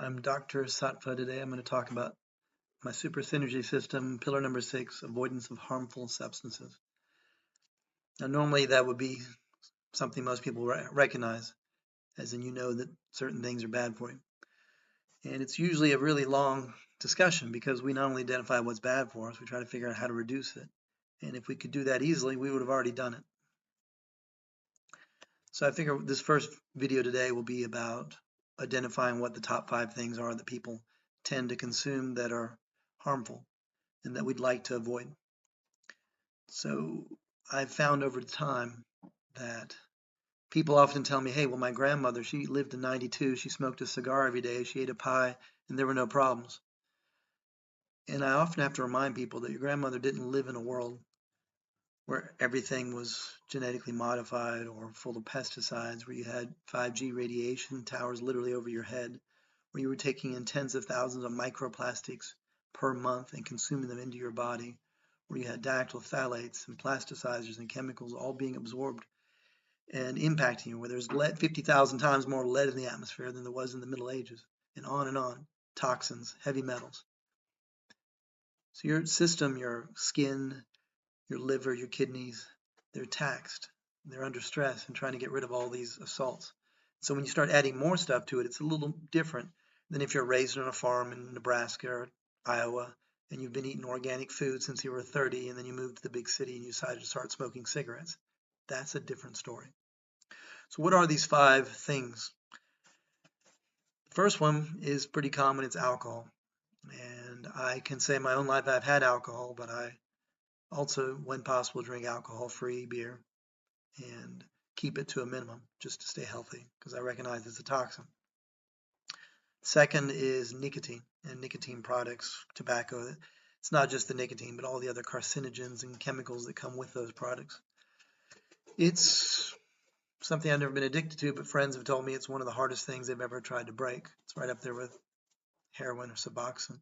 I'm Dr. Sattva. Today I'm going to talk about my super synergy system, pillar number 6, avoidance of harmful substances. Now, normally that would be something most people recognize, as in you know that certain things are bad for you. And it's usually a really long discussion because we not only identify what's bad for us, we try to figure out how to reduce it. And if we could do that easily, we would have already done it. So I figure this first video today will be about identifying what the top 5 things are that people tend to consume that are harmful and that we'd like to avoid. So I've found over time that people often tell me, hey, well, my grandmother, she lived to 92, she smoked a cigar every day, she ate a pie, and there were no problems. And I often have to remind people that your grandmother didn't live in a world where everything was genetically modified or full of pesticides, where you had 5G radiation towers literally over your head, where you were taking in tens of thousands of microplastics per month and consuming them into your body, where you had dactyl phthalates and plasticizers and chemicals all being absorbed and impacting you, where there's 50,000 times more lead in the atmosphere than there was in the Middle Ages, and on, toxins, heavy metals. So your system, your skin, your liver, your kidneys, they're taxed. They're under stress and trying to get rid of all these assaults. So when you start adding more stuff to it, it's a little different than if you're raised on a farm in Nebraska or Iowa and you've been eating organic food since you were 30 and then you moved to the big city and you decided to start smoking cigarettes. That's a different story. So what are these 5 things? The first one is pretty common. It's alcohol. And I can say in my own life I've had alcohol, but I also, when possible, drink alcohol-free beer and keep it to a minimum just to stay healthy because I recognize it's a toxin. Second is nicotine and nicotine products, tobacco. It's not just the nicotine, but all the other carcinogens and chemicals that come with those products. It's something I've never been addicted to, but friends have told me it's one of the hardest things they've ever tried to break. It's right up there with heroin or Suboxone.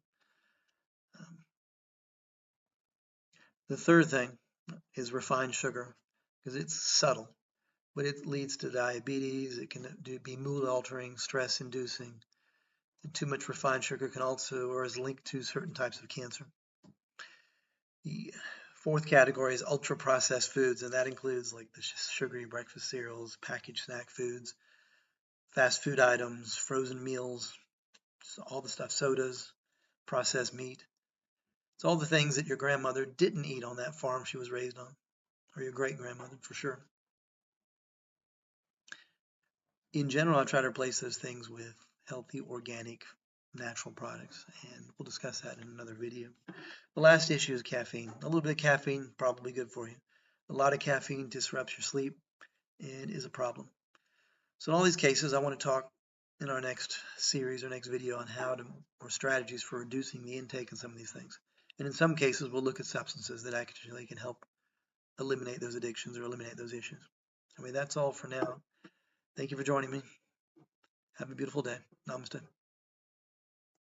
The third thing is refined sugar because it's subtle, but it leads to diabetes. It can be mood altering, stress inducing. And too much refined sugar can also, or is linked to certain types of cancer. The fourth category is ultra processed foods, and that includes like the sugary breakfast cereals, packaged snack foods, fast food items, frozen meals, all the stuff, sodas, processed meat. It's all the things that your grandmother didn't eat on that farm she was raised on, or your great grandmother for sure. In general, I try to replace those things with healthy, organic, natural products, and we'll discuss that in another video. The last issue is caffeine. A little bit of caffeine, probably good for you. A lot of caffeine disrupts your sleep and is a problem. So in all these cases, I want to talk in our next series or next video on how to, or strategies for reducing the intake of some of these things. And in some cases, we'll look at substances that actually can help eliminate those addictions or eliminate those issues. I mean, that's all for now. Thank you for joining me. Have a beautiful day. Namaste.